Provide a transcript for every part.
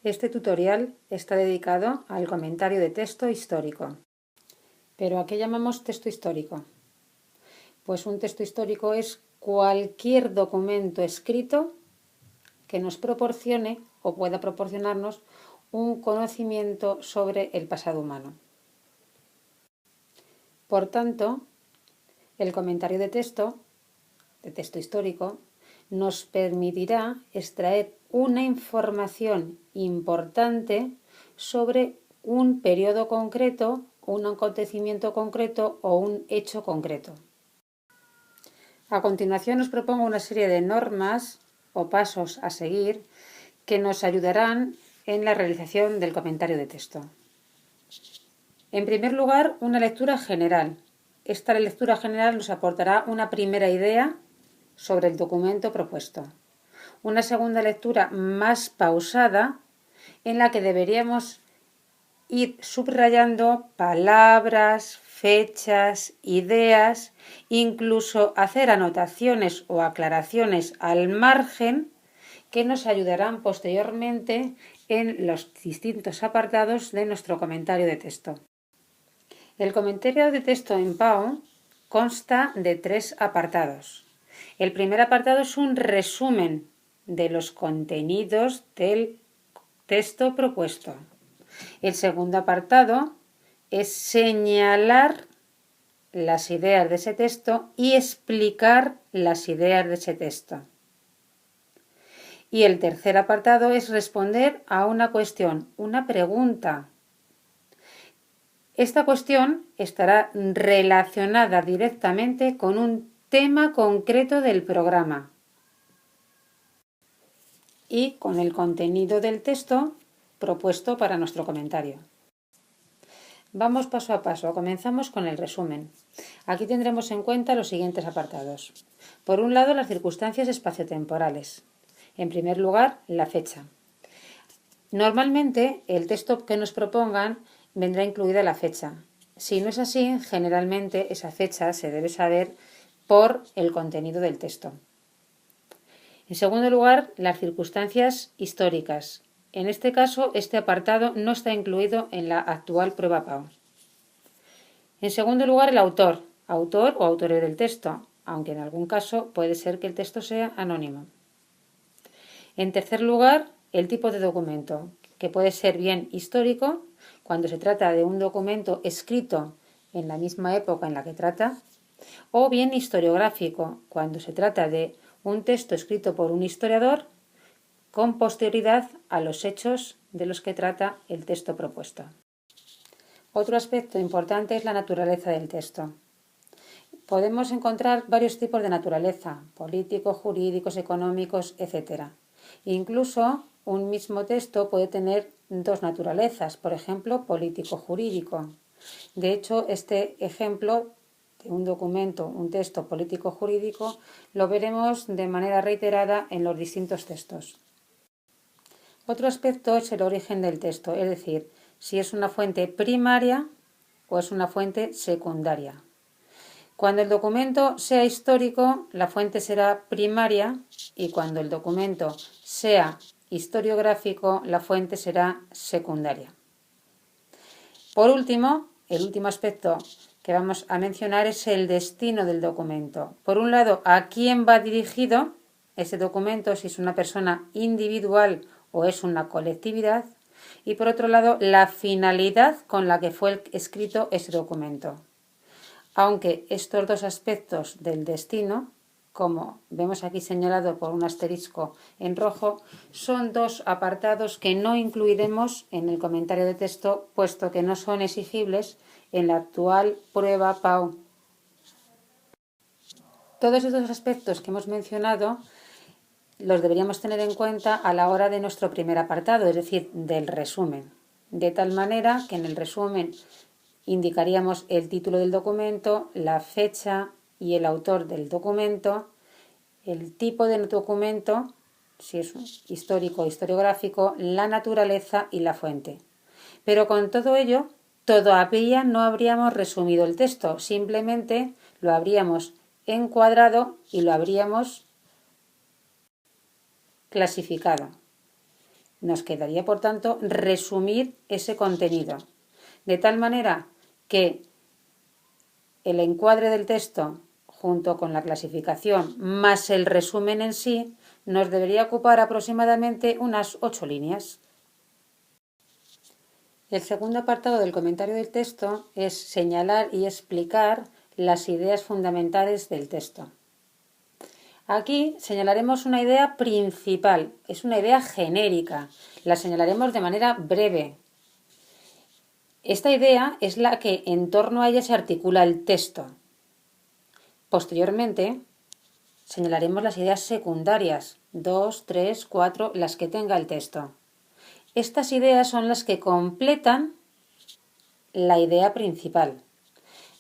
Este tutorial está dedicado al comentario de texto histórico. ¿Pero a qué llamamos texto histórico? Pues un texto histórico es cualquier documento escrito que nos proporcione o pueda proporcionarnos un conocimiento sobre el pasado humano. Por tanto, el comentario de texto histórico, nos permitirá extraer una información importante sobre un periodo concreto, un acontecimiento concreto o un hecho concreto. A continuación os propongo una serie de normas o pasos a seguir que nos ayudarán en la realización del comentario de texto. En primer lugar, una lectura general. Esta lectura general nos aportará una primera idea sobre el documento propuesto. Una segunda lectura más pausada en la que deberíamos ir subrayando palabras, fechas, ideas, incluso hacer anotaciones o aclaraciones al margen que nos ayudarán posteriormente en los distintos apartados de nuestro comentario de texto. El comentario de texto en PAO consta de 3 apartados. El primer apartado es un resumen de los contenidos del texto propuesto. El segundo apartado es señalar las ideas de ese texto y explicar las ideas de ese texto. Y el tercer apartado es responder a una cuestión, una pregunta. Esta cuestión estará relacionada directamente con un tema concreto del programa y con el contenido del texto propuesto para nuestro comentario. Vamos paso a paso. Comenzamos con el resumen. Aquí tendremos en cuenta los siguientes apartados. Por un lado, las circunstancias espaciotemporales. En primer lugar, la fecha. Normalmente, el texto que nos propongan vendrá incluida la fecha. Si no es así, generalmente esa fecha se debe saber por el contenido del texto. En segundo lugar, las circunstancias históricas. En este caso, este apartado no está incluido en la actual prueba PAO. En segundo lugar, el autor o autores del texto, aunque en algún caso puede ser que el texto sea anónimo. En tercer lugar, el tipo de documento, que puede ser bien histórico, cuando se trata de un documento escrito en la misma época en la que trata, o bien historiográfico, cuando se trata de un texto escrito por un historiador con posterioridad a los hechos de los que trata el texto propuesto. Otro aspecto importante es la naturaleza del texto. Podemos encontrar varios tipos de naturaleza, políticos, jurídicos, económicos, etc. Incluso un mismo texto puede tener 2 naturalezas, por ejemplo, político-jurídico. De hecho, este ejemplo de un documento, un texto político-jurídico, lo veremos de manera reiterada en los distintos textos. Otro aspecto es el origen del texto, es decir, si es una fuente primaria o es una fuente secundaria. Cuando el documento sea histórico, la fuente será primaria y cuando el documento sea historiográfico, la fuente será secundaria. Por último, el último aspecto que vamos a mencionar es el destino del documento. Por un lado, a quién va dirigido ese documento, si es una persona individual o es una colectividad, y por otro lado, la finalidad con la que fue escrito ese documento. Aunque estos 2 aspectos del destino, como vemos aquí señalado por un asterisco en rojo, son 2 apartados que no incluiremos en el comentario de texto, puesto que no son exigibles en la actual prueba PAO. Todos estos aspectos que hemos mencionado los deberíamos tener en cuenta a la hora de nuestro primer apartado, es decir, del resumen. De tal manera que en el resumen indicaríamos el título del documento, la fecha y el autor del documento, el tipo de documento, si es histórico o historiográfico, la naturaleza y la fuente. Pero con todo ello, todavía no habríamos resumido el texto, simplemente lo habríamos encuadrado y lo habríamos clasificado. Nos quedaría, por tanto, resumir ese contenido, de tal manera que el encuadre del texto junto con la clasificación más el resumen en sí nos debería ocupar aproximadamente unas 8 líneas. El segundo apartado del comentario del texto es señalar y explicar las ideas fundamentales del texto. Aquí señalaremos una idea principal, es una idea genérica, la señalaremos de manera breve. Esta idea es la que en torno a ella se articula el texto. Posteriormente, señalaremos las ideas secundarias, 2, 3, 4, las que tenga el texto. Estas ideas son las que completan la idea principal.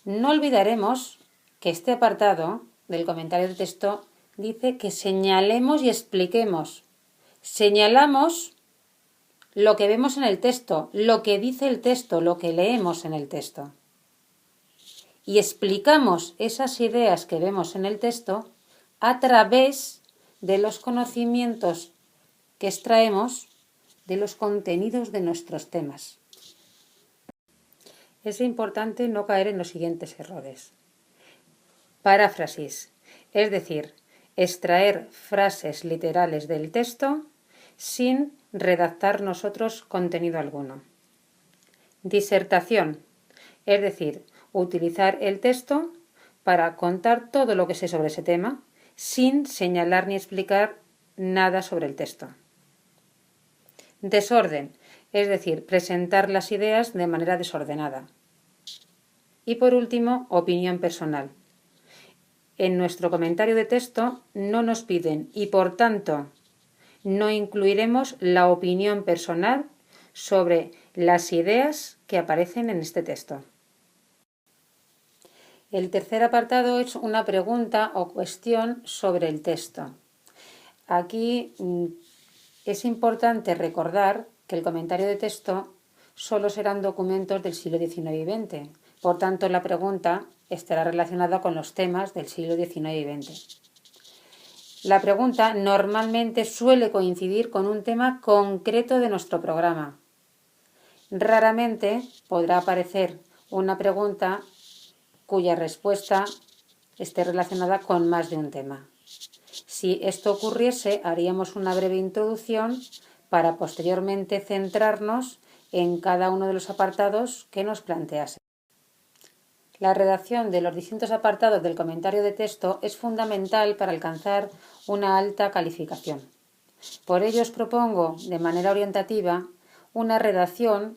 No olvidaremos que este apartado del comentario del texto dice que señalemos y expliquemos. Señalamos lo que vemos en el texto, lo que dice el texto, lo que leemos en el texto. Y explicamos esas ideas que vemos en el texto a través de los conocimientos que extraemos de los contenidos de nuestros temas. Es importante no caer en los siguientes errores. Paráfrasis, es decir, extraer frases literales del texto sin redactar nosotros contenido alguno. Disertación, es decir, utilizar el texto para contar todo lo que sé sobre ese tema sin señalar ni explicar nada sobre el texto. Desorden, es decir, presentar las ideas de manera desordenada. Y por último, opinión personal. En nuestro comentario de texto no nos piden y por tanto no incluiremos la opinión personal sobre las ideas que aparecen en este texto. El tercer apartado es una pregunta o cuestión sobre el texto. Aquí es importante recordar que el comentario de texto solo serán documentos del siglo XIX y XX. Por tanto, la pregunta estará relacionada con los temas del siglo XIX y XX. La pregunta normalmente suele coincidir con un tema concreto de nuestro programa. Raramente podrá aparecer una pregunta cuya respuesta esté relacionada con más de un tema. Si esto ocurriese, haríamos una breve introducción para posteriormente centrarnos en cada uno de los apartados que nos plantease. La redacción de los distintos apartados del comentario de texto es fundamental para alcanzar una alta calificación. Por ello os propongo, de manera orientativa, una redacción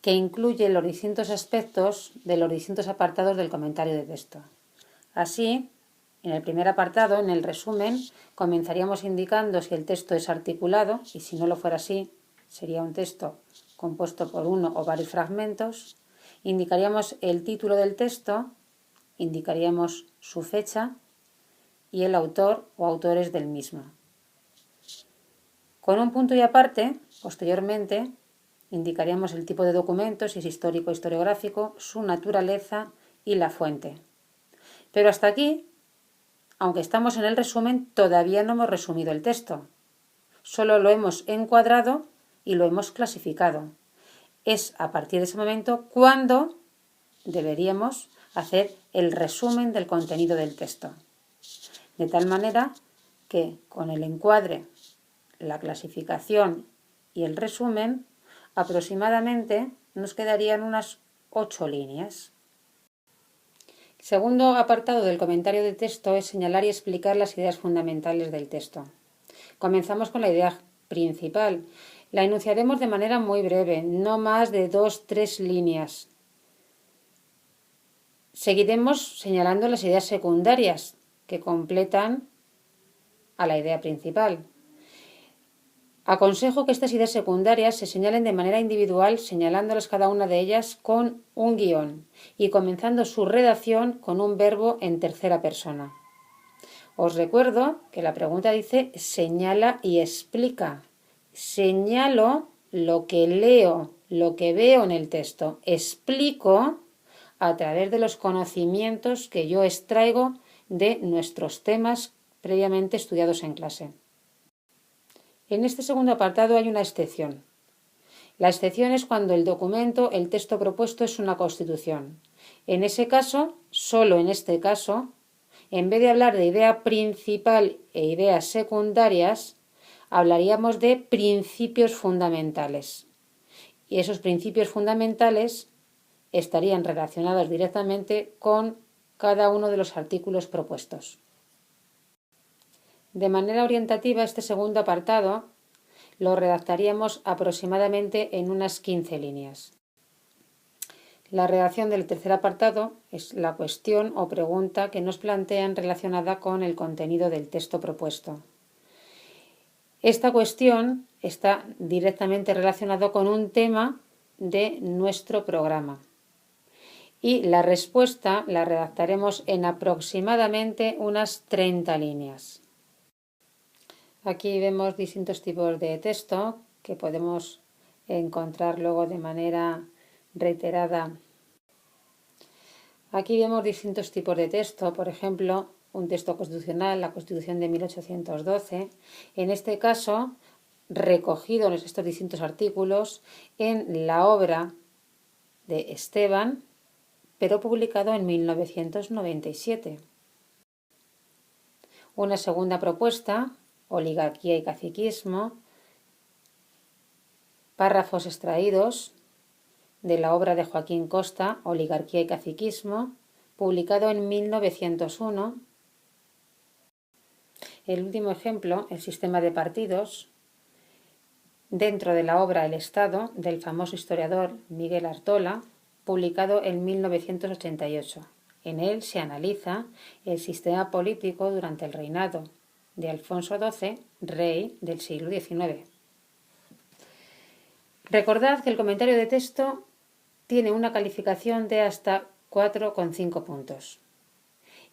que incluye los distintos aspectos de los distintos apartados del comentario de texto. Así, en el primer apartado, en el resumen, comenzaríamos indicando si el texto es articulado y si no lo fuera así, sería un texto compuesto por uno o varios fragmentos. Indicaríamos el título del texto, indicaríamos su fecha y el autor o autores del mismo. Con un punto y aparte, posteriormente, indicaríamos el tipo de documento, si es histórico o historiográfico, su naturaleza y la fuente. Pero hasta aquí, aunque estamos en el resumen, todavía no hemos resumido el texto. Solo lo hemos encuadrado y lo hemos clasificado. Es a partir de ese momento cuando deberíamos hacer el resumen del contenido del texto. De tal manera que con el encuadre, la clasificación y el resumen, aproximadamente nos quedarían unas 8 líneas. El segundo apartado del comentario de texto es señalar y explicar las ideas fundamentales del texto. Comenzamos con la idea principal. La enunciaremos de manera muy breve, no más de 2-3 líneas. Seguiremos señalando las ideas secundarias que completan a la idea principal. Aconsejo que estas ideas secundarias se señalen de manera individual, señalándolas cada una de ellas con un guión y comenzando su redacción con un verbo en tercera persona. Os recuerdo que la pregunta dice señala y explica. Señalo lo que leo, lo que veo en el texto. Explico a través de los conocimientos que yo extraigo de nuestros temas previamente estudiados en clase. En este segundo apartado hay una excepción. La excepción es cuando el documento, el texto propuesto es una constitución. En ese caso, solo en este caso, en vez de hablar de idea principal e ideas secundarias, hablaríamos de principios fundamentales. Y esos principios fundamentales estarían relacionados directamente con cada uno de los artículos propuestos. De manera orientativa, este segundo apartado lo redactaríamos aproximadamente en unas 15 líneas. La redacción del tercer apartado es la cuestión o pregunta que nos plantean relacionada con el contenido del texto propuesto. Esta cuestión está directamente relacionada con un tema de nuestro programa. Y la respuesta la redactaremos en aproximadamente unas 30 líneas. Aquí vemos distintos tipos de texto que podemos encontrar luego de manera reiterada. Aquí vemos distintos tipos de texto, por ejemplo, un texto constitucional, la Constitución de 1812, en este caso recogido en estos distintos artículos en la obra de Esteban, pero publicado en 1997. Una segunda propuesta, oligarquía y caciquismo, párrafos extraídos de la obra de Joaquín Costa, Oligarquía y caciquismo, publicado en 1901. El último ejemplo, el sistema de partidos, dentro de la obra El Estado, del famoso historiador Miguel Artola, publicado en 1988. En él se analiza el sistema político durante el reinado de Alfonso XII, rey del siglo XIX. Recordad que el comentario de texto tiene una calificación de hasta 4,5 puntos.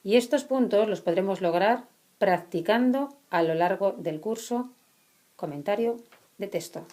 Y estos puntos los podremos lograr practicando a lo largo del curso comentario de texto.